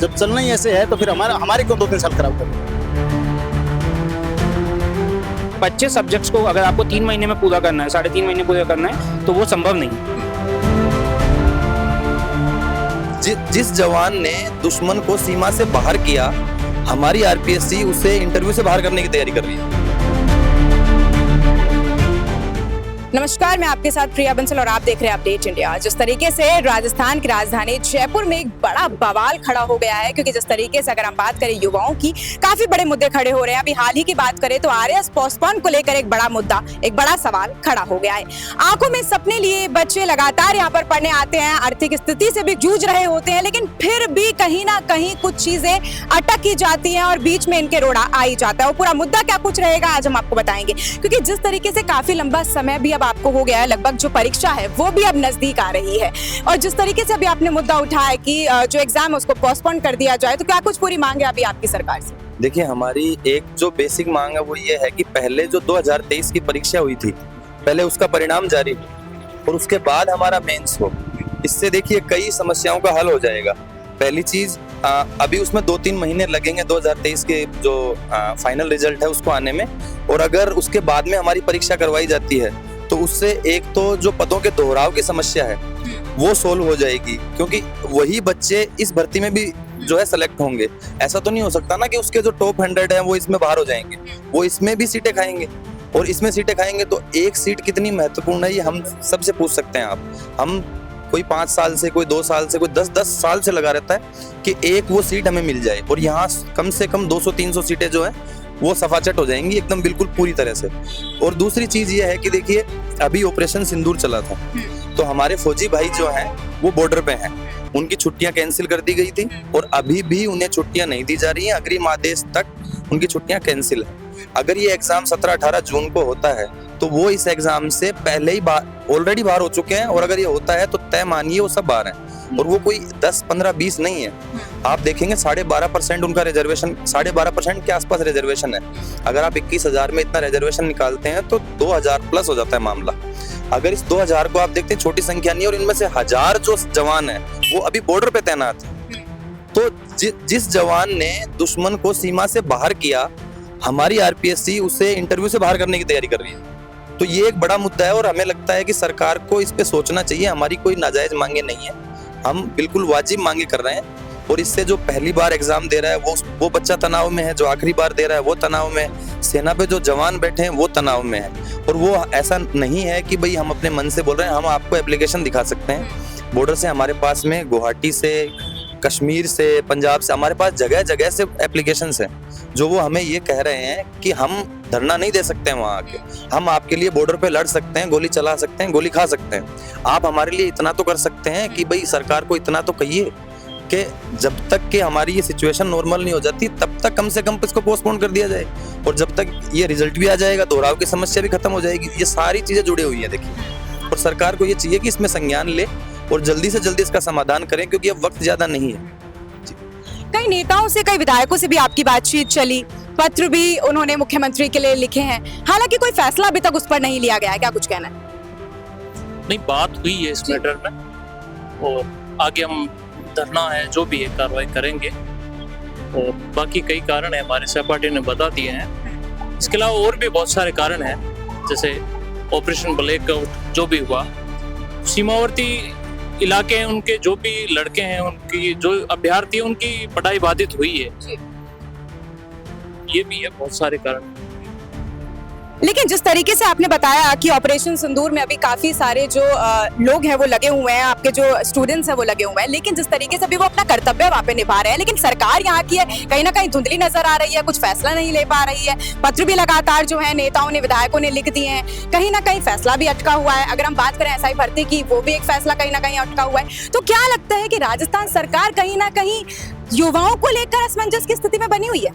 जब चलना ही ऐसे है तो फिर हमारे क्यों 2-3 साल खराब करना। 25 सब्जेक्ट्स को अगर आपको 3 महीने में पूरा करना है, 3.5 महीने पूरा करना है, तो वो संभव नहीं है। जिस जवान ने दुश्मन को सीमा से बाहर किया, हमारी आरपीएससी उसे इंटरव्यू से बाहर करने की तैयारी कर रही है। नमस्कार, मैं आपके साथ प्रिया बंसल और आप देख रहे हैं अपडेट इंडिया। जिस तरीके से राजस्थान की राजधानी जयपुर में एक बड़ा बवाल खड़ा हो गया है, क्योंकि जिस तरीके से अगर हम बात करें युवाओं की, काफी बड़े मुद्दे खड़े हो रहे हैं। अभी हाल ही की बात करें तो आरएस पोस्टपोन को लेकर एक बड़ा मुद्दा, एक बड़ा सवाल खड़ा हो गया है। आंखों में सपने लिए बच्चे लगातार यहाँ पर पढ़ने आते हैं, आर्थिक स्थिति से भी जूझ रहे होते हैं, लेकिन फिर भी कहीं ना कहीं कुछ चीजें अटक ही जाती हैं और बीच में इनके रोड़ा आ ही जाता है। और पूरा मुद्दा क्या कुछ रहेगा आज हम आपको बताएंगे, क्योंकि जिस तरीके से काफी लंबा समय भी अब आपको हो गया है, लगभग जो परीक्षा है वो भी अब नजदीक आ रही है, और जिस तरीके से अभी आपने मुद्दा उठाया कि जो एग्जाम है उसको पोस्टपोन कर दिया जाए, तो क्या कुछ पूरी मांग है अभी आपकी सरकार से? देखिए, हमारी एक जो बेसिक मांग है वो ये है कि पहले जो 2023 की परीक्षा हुई थी, पहले उसका परिणाम जारी हो और उसके बाद हमारा मेंस हो। इससे देखिए कई समस्याओं का हल हो जाएगा। पहली चीज, अभी उसमें 2-3 महीने लगेंगे 2023 के जो फाइनल रिजल्ट है उसको आने में, और अगर उसके बाद में हमारी परीक्षा करवाई जाती है तो उससे एक तो जो पदों के दोहराव की समस्या है वो सोल्व हो जाएगी, क्योंकि वही बच्चे इस भर्ती में भी जो है सेलेक्ट होंगे। ऐसा तो नहीं हो सकता ना कि उसके जो टॉप 100 हैं वो इसमें बाहर हो जाएंगे, वो इसमें भी सीटें खाएंगे, और इसमें सीटें खाएंगे तो एक सीट कितनी महत्वपूर्ण है ये हम सबसे पूछ सकते हैं आप। हम कोई 5 साल से, कोई 2 साल से, कोई 10 साल से लगा रहता है कि एक वो सीट हमें मिल जाए, और यहाँ कम से कम 200-300 सीटें जो है वो सफाचट हो जाएंगी एकदम बिल्कुल पूरी तरह से। और दूसरी चीज ये है कि देखिए, अभी ऑपरेशन सिंदूर चला था, तो हमारे फौजी भाई जो हैं वो बॉर्डर पे हैं, उनकी छुट्टियां कैंसिल कर दी गई थी और अभी भी उन्हें छुट्टियां नहीं दी जा रही हैं। अग्रिम आदेश तक उनकी छुट्टियां कैंसिल है। अगर ये एग्जाम 17-18 जून को होता है तो वो इस एग्जाम से पहले ही ऑलरेडी बाहर हो चुके हैं, और अगर ये होता है तो तय मानिए वो सब बाहर हैं, और वो कोई 10, 15, 20 नहीं है। आप देखेंगे 12.5% उनका रिजर्वेशन, 12.5% के आसपास रिजर्वेशन है। अगर आप 21,000 में इतना रिजर्वेशन निकालते हैं तो 2,000 प्लस हो जाता है मामला। अगर इस 2,000 को आप देखते हैं, छोटी संख्या नहीं है, और इनमें से 1,000 जो जवान है वो अभी बॉर्डर पे तैनात है। तो जिस जवान ने दुश्मन को सीमा से बाहर किया, हमारी आरपीएससी उसे इंटरव्यू से बाहर करने की तैयारी कर रही है। तो ये एक बड़ा मुद्दा है, और हमें लगता है कि सरकार को इस पे सोचना चाहिए। हमारी कोई नाजायज मांगे नहीं है, हम बिल्कुल वाजिब मांगे कर रहे हैं, और इससे जो पहली बार एग्जाम दे रहा है वो बच्चा तनाव में है, जो आखिरी बार दे रहा है वो तनाव में है, सेना पे जो जवान बैठे हैं वो तनाव में है। और वो ऐसा नहीं है कि भाई हम अपने मन से बोल रहे हैं, हम आपको एप्लीकेशन दिखा सकते हैं। बॉर्डर से हमारे पास में गुवाहाटी से, कश्मीर से, पंजाब से, हमारे पास जगह जगह से एप्लीकेशंस हैं जो वो हमें ये कह रहे हैं कि हम धरना नहीं दे सकते हैं वहाँ आके, हम आपके लिए बॉर्डर पे लड़ सकते हैं, गोली चला सकते हैं, गोली खा सकते हैं। आप हमारे लिए इतना तो कर सकते हैं कि भाई सरकार को इतना तो कहिए कि जब तक कि हमारी ये सिचुएशन नॉर्मल नहीं हो जाती तब तक कम से कम इसको पोस्टपोन कर दिया जाए, और जब तक ये रिजल्ट भी आ जाएगा दोहराव की समस्या भी खत्म हो जाएगी। ये सारी चीजें जुड़ी हुई है देखिए, और सरकार को ये चाहिए कि इसमें संज्ञान ले और जल्दी से जल्दी इसका समाधान करें, क्योंकि अब वक्त ज्यादा नहीं है। कई नेताओं से, कई विधायकों से भी आपकी बातचीत चली, पत्र भी उन्होंने मुख्यमंत्री के लिए लिखे हैं, हालांकि कोई फैसला अभी तक उस पर नहीं लिया गया है। क्या कुछ कहना है? नहीं, बात हुई है इस मैटर में, और आगे हम धरना है जो भी है कार्रवाई करेंगे, और बाकी कई कारण है हमारे सहपाठी ने बता दिए हैं। इसके अलावा और भी बहुत सारे कारण हैं, जैसे ऑपरेशन ब्लैकआउट जो भी हुआ, सीमावर्ती इलाके हैं उनके जो भी लड़के हैं, उनकी जो अभ्यर्थी हैं उनकी पढ़ाई बाधित हुई है, ये भी है, बहुत सारे कारण। लेकिन जिस तरीके से आपने बताया कि ऑपरेशन सिंदूर में अभी काफी सारे जो लोग हैं वो लगे हुए हैं, आपके जो स्टूडेंट्स हैं वो लगे हुए हैं, लेकिन जिस तरीके से अभी वो अपना कर्तव्य वहाँ पे निभा रहे हैं, लेकिन सरकार यहाँ की है कहीं ना कहीं धुंधली नजर आ रही है, कुछ फैसला नहीं ले पा रही है। पत्र भी लगातार जो है नेताओं ने, विधायकों ने लिख दिए हैं, कहीं ना कहीं फैसला भी अटका हुआ है। अगर हम बात करें एसआई भर्ती की, वो भी एक फैसला कहीं ना कहीं अटका हुआ है। तो क्या लगता है कि राजस्थान सरकार कहीं ना कहीं युवाओं को लेकर असमंजस की स्थिति में बनी हुई है?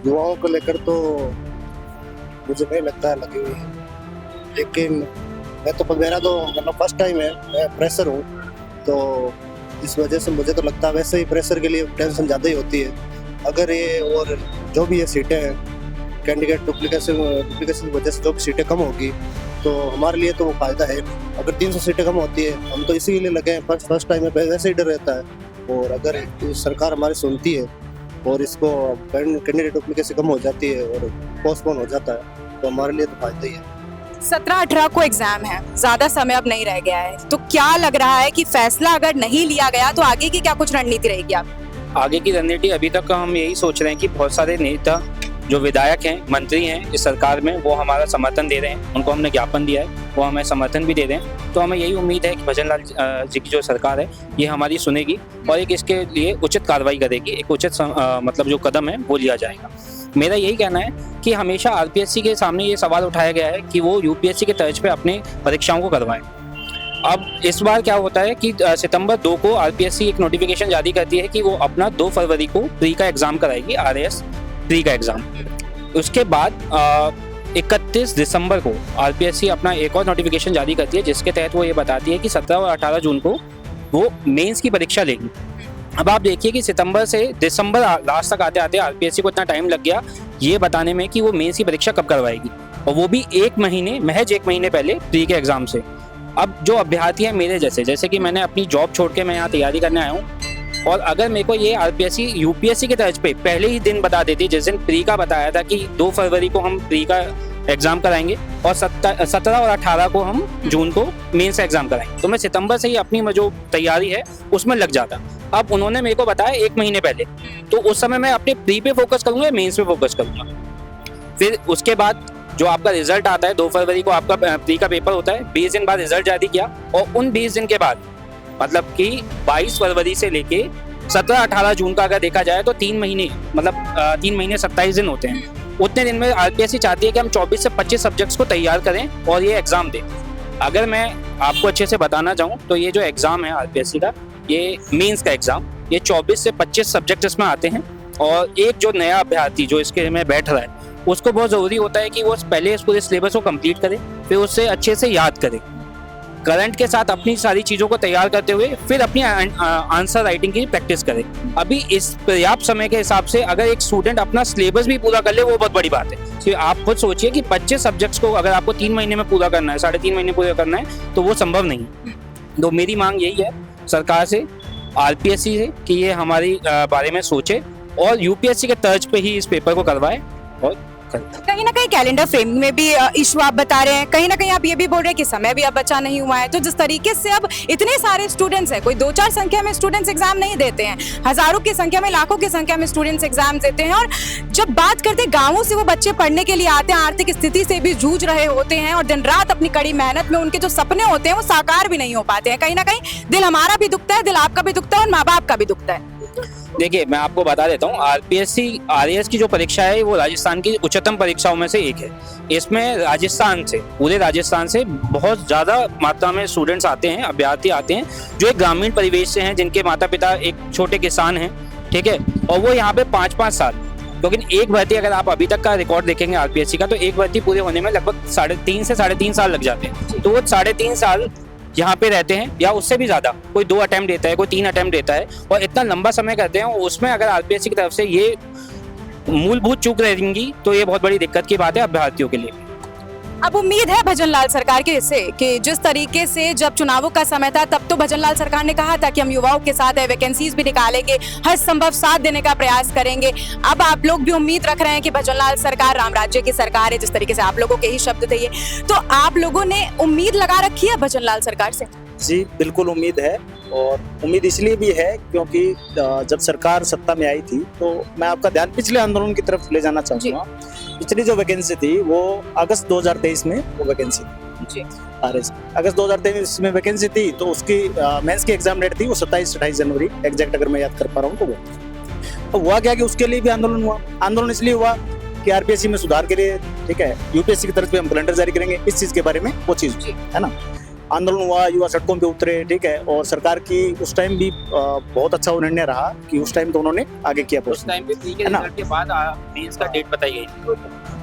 युवाओं को लेकर तो मुझे नहीं लगता है लगी हुई है, लेकिन मैं तो, मेरा तो मतलब फर्स्ट टाइम है, मैं प्रेशर हूँ, तो इस वजह से मुझे तो लगता है वैसे ही प्रेशर के लिए टेंशन ज़्यादा ही होती है। अगर ये और जो भी ये सीटें हैं, कैंडिडेट डुप्लीकेशन की वजह से जो भी सीटें कम होगी तो हमारे लिए तो वो फायदा है। अगर 300 सीटें कम होती है, हम तो इसीलिए लगे हैं, फर्स्ट टाइम में वैसे ही डर रहता है, और अगर ये सरकार हमारी सुनती है और इसको कैंडिडेट एप्लीकेशन कम हो जाती है और पोस्टपोन हो जाता है तो हमारे लिए तो फायदा ही है। 17-18 को एग्जाम है, ज्यादा समय अब नहीं रह गया है, तो क्या लग रहा है कि फैसला अगर नहीं लिया गया तो आगे की क्या कुछ रणनीति रहेगी आप? आगे की रणनीति अभी तक हम यही सोच रहे हैं कि बहुत सारे नेता जो विधायक हैं, मंत्री हैं इस सरकार में, वो हमारा समर्थन दे रहे हैं, उनको हमने ज्ञापन दिया है, वो हमें समर्थन भी दे रहे हैं। तो हमें यही उम्मीद है कि भजन लाल जी की जो सरकार है ये हमारी सुनेगी और एक इसके लिए उचित कार्रवाई करेगी, एक उचित मतलब जो कदम है वो लिया जाएगा। मेरा यही कहना है कि हमेशा आरपीएससी के सामने ये सवाल उठाया गया है कि वो यूपीएससी के तर्ज पे अपने परीक्षाओं को करवाएं। अब इस बार क्या होता है कि सितंबर 2 को आरपीएससी एक नोटिफिकेशन जारी करती है कि वो अपना 2 फरवरी को प्री का एग्जाम कराएगी, आरएएस प्री का एग्जाम। उसके बाद 31 दिसंबर को आरपीएससी अपना एक और नोटिफिकेशन जारी करती है जिसके तहत वो ये बताती है कि 17 और 18 जून को वो मेंस की परीक्षा लेगी। अब आप देखिए कि सितंबर से दिसंबर लास्ट तक आते आते आरपीएससी को इतना टाइम लग गया ये बताने में कि वो मेंस की परीक्षा कब करवाएगी, और वो भी महज एक महीने पहले प्री के एग्जाम से। अब जो अभ्यर्थी हैं मेरे जैसे कि मैंने अपनी जॉब छोड़ के मैं यहाँ तैयारी करने आया हूँ, और अगर मेरे को ये आरपीएससी यूपीएससी के तर्ज पे पहले ही दिन बता देती, जिस दिन प्री का बताया था कि 2 फरवरी को हम प्री का एग्जाम कराएंगे और 17 और 18 को हम जून को मेंस एग्जाम कराएंगे, तो मैं सितंबर से ही अपनी जो तैयारी है उसमें लग जाता। अब उन्होंने मेरे को बताया 1 महीने पहले, तो उस समय मैं अपने प्री पे फोकस करूंगा, मेंस पे फोकस करूंगा। फिर उसके बाद जो आपका रिजल्ट आता है 2 फरवरी को आपका प्री का पेपर होता है, 20 दिन बाद रिजल्ट जारी किया, और उन 20 दिन के बाद मतलब कि 22 फरवरी से लेके 17-18 जून का अगर देखा जाए तो 3 महीने, मतलब 3 महीने 27 दिन होते हैं। उतने दिन में आरपीएससी चाहती है कि हम 24 से 25 सब्जेक्ट्स को तैयार करें और ये एग्जाम दें। अगर मैं आपको अच्छे से बताना चाहूँ तो ये जो एग्जाम है आरपीएससी का, ये मेंस का एग्जाम, ये 24 से 25 सब्जेक्ट इसमें आते हैं, और एक जो नया अभ्यर्थी जो इसके में बैठ रहा है उसको बहुत ज़रूरी होता है कि वो पहले इस पूरे सिलेबस को कंप्लीट करे, फिर उससे अच्छे से याद करे, करंट के साथ अपनी सारी चीज़ों को तैयार करते हुए फिर अपनी आंसर राइटिंग की प्रैक्टिस करें। अभी इस पर्याप्त समय के हिसाब से अगर एक स्टूडेंट अपना सिलेबस भी पूरा कर ले वो बहुत बड़ी बात है। तो आप खुद सोचिए कि 25 सब्जेक्ट्स को अगर आपको 3 महीने में पूरा करना है, 3.5 महीने पूरा करना है, तो वो संभव नहीं है। तो मेरी मांग यही है सरकार से, आरपीएससी से, कि ये हमारी बारे में सोचे और यूपीएससी के तर्ज पे ही इस पेपर को करवाए और कहीं ना कहीं कैलेंडर फ्रेम में भी इशू आप बता रहे हैं, कहीं ना कहीं आप ये भी बोल रहे हैं कि समय भी अब बचा नहीं हुआ है। तो जिस तरीके से अब इतने सारे स्टूडेंट्स हैं, कोई 2-4 संख्या में स्टूडेंट्स एग्जाम नहीं देते हैं, हजारों की संख्या में, लाखों की संख्या में स्टूडेंट्स एग्जाम देते हैं, और जब बात करते हैं गाँवों से वो बच्चे पढ़ने के लिए आते हैं, आर्थिक स्थिति से भी जूझ रहे होते हैं और दिन रात अपनी कड़ी मेहनत में उनके जो सपने होते हैं वो साकार भी नहीं हो पाते हैं। कहीं ना कहीं दिल हमारा भी दुखता है, दिल आपका भी दुखता है और माँ बाप का भी दुखता है। देखिए मैं आपको बता देता हूँ, आरपीएससी आरएएस की जो परीक्षा है वो राजस्थान की उच्चतम परीक्षाओं में से एक है। इसमें राजस्थान से, पूरे राजस्थान से बहुत ज़्यादा मात्रा में स्टूडेंट्स आते हैं, अभ्यर्थी आते हैं जो एक ग्रामीण परिवेश से हैं, जिनके माता पिता एक छोटे किसान हैं, ठीक है, और वो यहाँ पे 5-5 साल, लेकिन एक भर्ती अगर आप अभी तक का रिकॉर्ड देखेंगे आरपीएससी का, तो एक भर्ती पूरे होने में लगभग 3.5 से 3.5 साल लग जाते हैं। तो वो 3.5 साल यहाँ पे रहते हैं, या उससे भी ज़्यादा, कोई 2 अटेम्प्ट देता है, कोई 3 अटेम्प्ट देता है, और इतना लंबा समय करते हैं। उसमें अगर आरपीएससी की तरफ से ये मूलभूत चूक रहेंगी तो ये बहुत बड़ी दिक्कत की बात है अभ्यर्थियों के लिए। अब उम्मीद है भजन लाल सरकार के से कि जिस तरीके से जब चुनावों का समय था तब तो भजन लाल सरकार ने कहा था कि हम युवाओं के साथ वैकेंसीज भी निकालेंगे, हर संभव साथ देने का प्रयास करेंगे। अब आप लोग भी उम्मीद रख रहे हैं कि भजन लाल सरकार राम राज्य की सरकार है, जिस तरीके से आप लोगों के ही शब्द थे ये, तो आप लोगों ने उम्मीद लगा रखी है भजन लाल सरकार से? जी बिल्कुल उम्मीद है, और उम्मीद इसलिए भी है क्योंकि जब सरकार सत्ता में आई थी तो मैं आपका ध्यान पिछले आंदोलन की तरफ ले जाना चाहूँगा। पिछली जो वैकेंसी थी वो अगस्त 2023 में वो वैकेंसी थी, अगस्त 2023 में वैकेंसी थी, तो उसकी मेंस की एग्जाम डेट थी वो 27-28 जनवरी एग्जैक्ट अगर मैं याद कर पा रहा हूँ। तो हुआ क्या कि उसके लिए भी आंदोलन हुआ। आंदोलन इसलिए हुआ कि आरपीएससी में सुधार के लिए, ठीक है, यूपीएससी की तरफ से हम कैलेंडर जारी करेंगे, इस चीज के बारे में वो चीज है ना। आंदोलन हुआ, युवा सड़कों पे उतरे, ठीक है, और सरकार की उस टाइम भी बहुत अच्छा वो निर्णय रहा कि उस टाइम तो उन्होंने आगे किया। उस टाइम पे प्री के रिजल्ट के बाद मेंस का डेट बताई गई थी,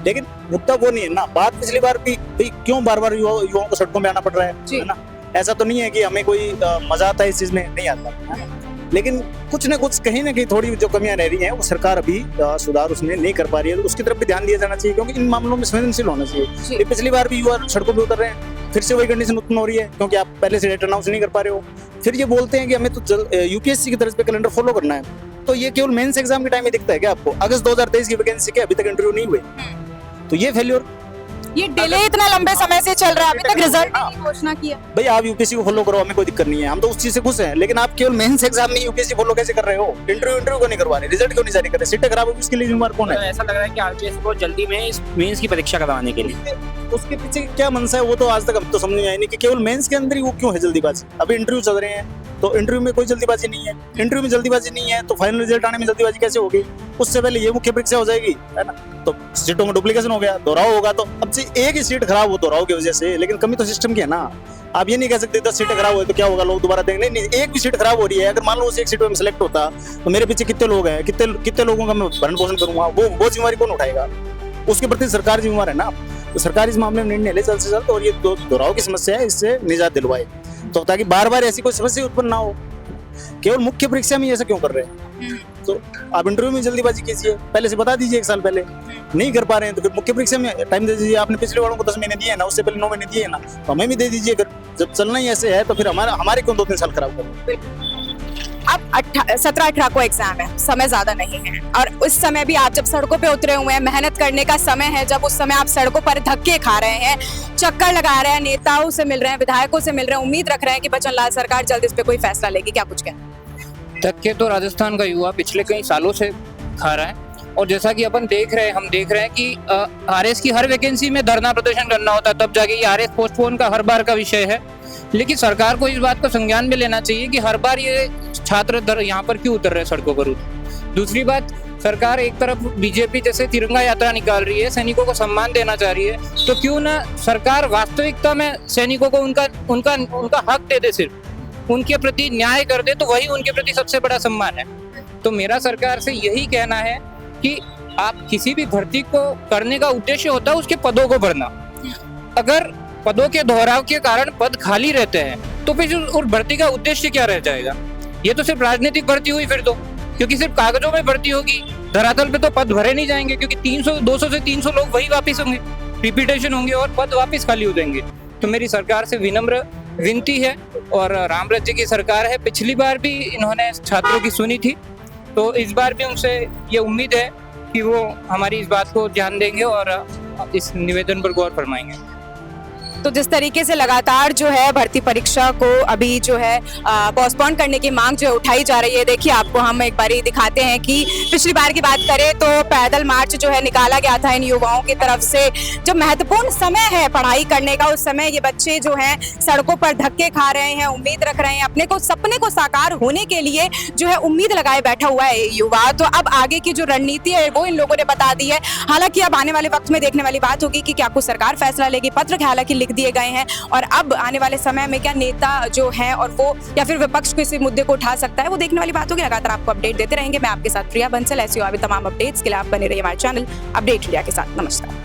लेकिन मुद्दा वो नहीं है ना। बात पिछली बार भी क्यों बार बार युवाओं को सड़कों में आना पड़ रहा है ना। ऐसा तो नहीं है कि हमें कोई मजा आता है इस चीज में, नहीं आता है ना, लेकिन कुछ ना कुछ कहीं ना कहीं थोड़ी जो कमियां रह रही हैं वो सरकार अभी सुधार उसमें नहीं कर पा रही है। उसकी तरफ भी ध्यान दिया जाना चाहिए, क्योंकि इन मामलों में संवेदनशील होना चाहिए। पिछली बार भी युवा सड़कों पे उतर रहे हैं, फिर से वही कंडीशन उत्पन्न हो रही है क्योंकि आप पहले से डेट अनाउंस नहीं कर पा रहे हो, फिर ये बोलते हैं कि हमें तो यूपीएससी की तरफ पे कैलेंडर फॉलो करना है। तो ये केवल मेंस एग्जाम के टाइम में दिखता है क्या आपको? अगस्त 2023 की वैकेंसी के अभी तक इंटरव्यू नहीं हुए, तो ये फेल्योर। ये डिले इतना लंबे समय से चल रहा है, अभी तक रिजल्ट नहीं घोषणा किया। भाई आप यूपीएससी को फॉलो करो, हमें कोई दिक्कत नहीं है, हम तो उस चीज से खुश हैं, लेकिन आप केवल मेंस एग्जाम में यूपीएससी फॉलो कैसे कर रहे हो? इंटरव्यू क्यों नहीं करवा रहे? रिजल्ट क्यों नहीं जारी कर रहे? सीटें खराब होगी, उसके लिए जिम्मेदार कौन है? ऐसा लग रहा है कि आरपीएस को जल्दी में इस मेंस की परीक्षा करवाने के लिए उसके पीछे क्या मनसा है वो तो आज तक हम तो समझ नहीं आई नहीं कि केवल मेंस के अंदर ही वो क्यों है जल्दीबाजी। अभी इंटरव्यू चल रहे हैं तो इंटरव्यू में कोई जल्दीबाजी नहीं है, इंटरव्यू में जल्दीबाजी नहीं है तो फाइनल रिजल्ट आने में जल्दीबाजी कैसे होगी? उससे पहले ये मुख्य परीक्षा हो जाएगी, है ना? तो सीटों में डुप्लीकेशन हो गया, दोहराव होगा, तो अब से एक ही सीट खराब हो दोहराव की वजह से, लेकिन कमी तो सिस्टम की है ना। आप ये नहीं कह सकते 10 सीटें खराब हुई तो क्या होगा, लोग दोबारा देंगे? नहीं, एक भी सीट खराब हो रही है, अगर मान लो उस एक सीट में सिलेक्ट होता तो मेरे पीछे कितने लोग हैं, कितने लोगों का मैं भरण पोषण करूंगा, वो जिम्मेवारी कौन उठाएगा? उसके प्रति सरकार जिम्मेवार है ना। तो सरकार इस मामले में निर्णय ले जल्द से जल्द, और ये दोहराव की समस्या है इससे निजात दिलवाए, तो ताकि बार बार ऐसी कोई समस्या उत्पन्न ना हो। केवल मुख्य परीक्षा में ऐसा क्यों कर रहे हैं? तो आप इंटरव्यू में जल्दीबाजी कीजिए, पहले से बता दीजिए, 1 साल पहले नहीं कर पा रहे हैं तो फिर मुख्य परीक्षा में टाइम दे दीजिए। आपने पिछले वालों को 10 महीने दिए ना, उससे पहले 9 महीने दिए ना, तो हमें भी दे दीजिए। अगर जब चलना ही ऐसे है तो फिर हमारे क्यों 2-3 साल खराब करें? अब 17-18 को एग्जाम है, समय ज्यादा नहीं है, और उस समय भी आप जब सड़कों पे उतरे हुए हैं, मेहनत करने का समय है, जब उस समय आप सड़कों पर धक्के खा रहे हैं, चक्कर लगा रहे हैं, नेताओं से मिल रहे हैं, विधायकों से मिल रहे हैं, उम्मीद रख रहे हैं कि बचन लाल सरकार जल्द इस पे कोई फैसला लेगी, क्या कुछ कहना? धक्के तो राजस्थान का युवा पिछले कई सालों से खा रहा है, और जैसा कि हम देख रहे हैं कि आरएस की हर वैकेंसी में धरना प्रदर्शन करना होता है, तब जाके ये आरएस पोस्टपोन का हर बार का विषय है। लेकिन सरकार को इस बात को संज्ञान में लेना चाहिए कि हर बार ये छात्र यहाँ पर क्यों उतर रहे हैं सड़कों पर। दूसरी बात, सरकार एक तरफ बीजेपी जैसे तिरंगा यात्रा निकाल रही है, सैनिकों को सम्मान देना चाह रही है, तो क्यों ना सरकार वास्तविकता में सैनिकों को उनका हक दे दे, सिर्फ उनके प्रति न्याय कर दे, तो वही उनके प्रति सबसे बड़ा सम्मान है। तो मेरा सरकार से यही कहना है कि आप किसी भी भर्ती को करने का उद्देश्य होता है उसके पदों को भरना। अगर पदों के दोहराव के कारण पद खाली रहते हैं तो फिर उस भर्ती का उद्देश्य क्या रह जाएगा? ये तो सिर्फ राजनीतिक भर्ती हुई फिर तो, क्योंकि सिर्फ कागजों में भर्ती होगी, धरातल पे तो पद भरे नहीं जाएंगे, क्योंकि 200 से 300 लोग वही वापिस होंगे, रिपीटेशन होंगे और पद वापिस खाली हो जाएंगे। तो मेरी सरकार से विनम्र विनती है, और राम राज्य की सरकार है, पिछली बार भी इन्होंने छात्रों की सुनी थी, तो इस बार भी उनसे ये उम्मीद है कि वो हमारी इस बात को ध्यान देंगे और इस निवेदन पर गौर फरमाएंगे। तो जिस तरीके से लगातार जो है भर्ती परीक्षा को अभी जो है पोस्टपोन करने की मांग जो है उठाई जा रही है, देखिए आपको हम एक बारी दिखाते हैं कि पिछली बार की बात करें तो पैदल मार्च जो है निकाला गया था इन युवाओं की तरफ से। जो महत्वपूर्ण समय है पढ़ाई करने का, उस समय ये बच्चे जो हैं सड़कों पर धक्के खा रहे हैं, उम्मीद रख रहे हैं, अपने को सपने को साकार होने के लिए जो है उम्मीद लगाए बैठा हुआ है युवा। तो अब आगे की जो रणनीति है वो इन लोगों ने बता दी है। हालांकि अब आने वाले वक्त में देखने वाली बात होगी कि क्या कुछ सरकार फैसला लेगी। पत्र हालांकि लिख दिए गए हैं, और अब आने वाले समय में क्या नेता जो है और वो या फिर विपक्ष किसी मुद्दे को उठा सकता है, वो देखने वाली बात होगी। लगातार आपको अपडेट देते रहेंगे। मैं आपके साथ प्रिया बंसल। ऐसी और भी तमाम अपडेट्स के लिए आप बने रहिए हमारे चैनल अपडेट इंडिया के साथ। नमस्कार।